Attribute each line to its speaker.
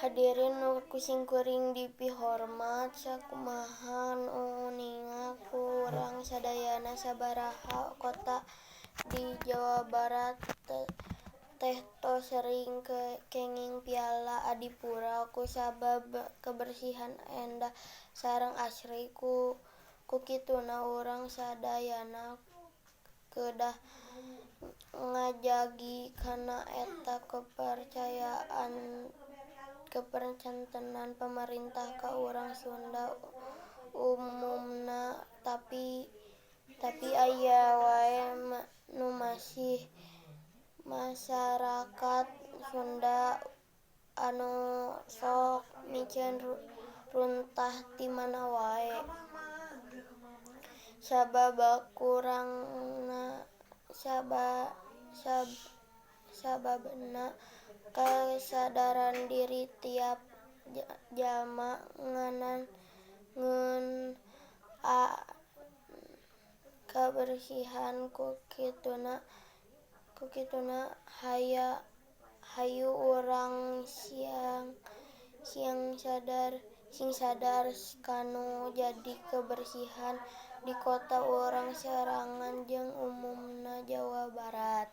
Speaker 1: Hadirin nu kuring dipihormat sakumaha nu ningal kurang sadayana sabaraha kota di Jawa Barat teh tos sering kenging piala adipura ku sabab kebersihan endah sareng asri ku kituna urang sadayana kedah ngajagi kana eta kepercantenan pamarentah ka urang Sunda umumna tapi aya wae nu masih masarakat Sunda anu sok micen runtah ti mana wae sababna kasadaran diri tiap jalma ngeun kabersihan ku kituna hayu urang sing sadar kanu jadi kebersihan di kota urang sorangan jeung umumna Jawa Barat.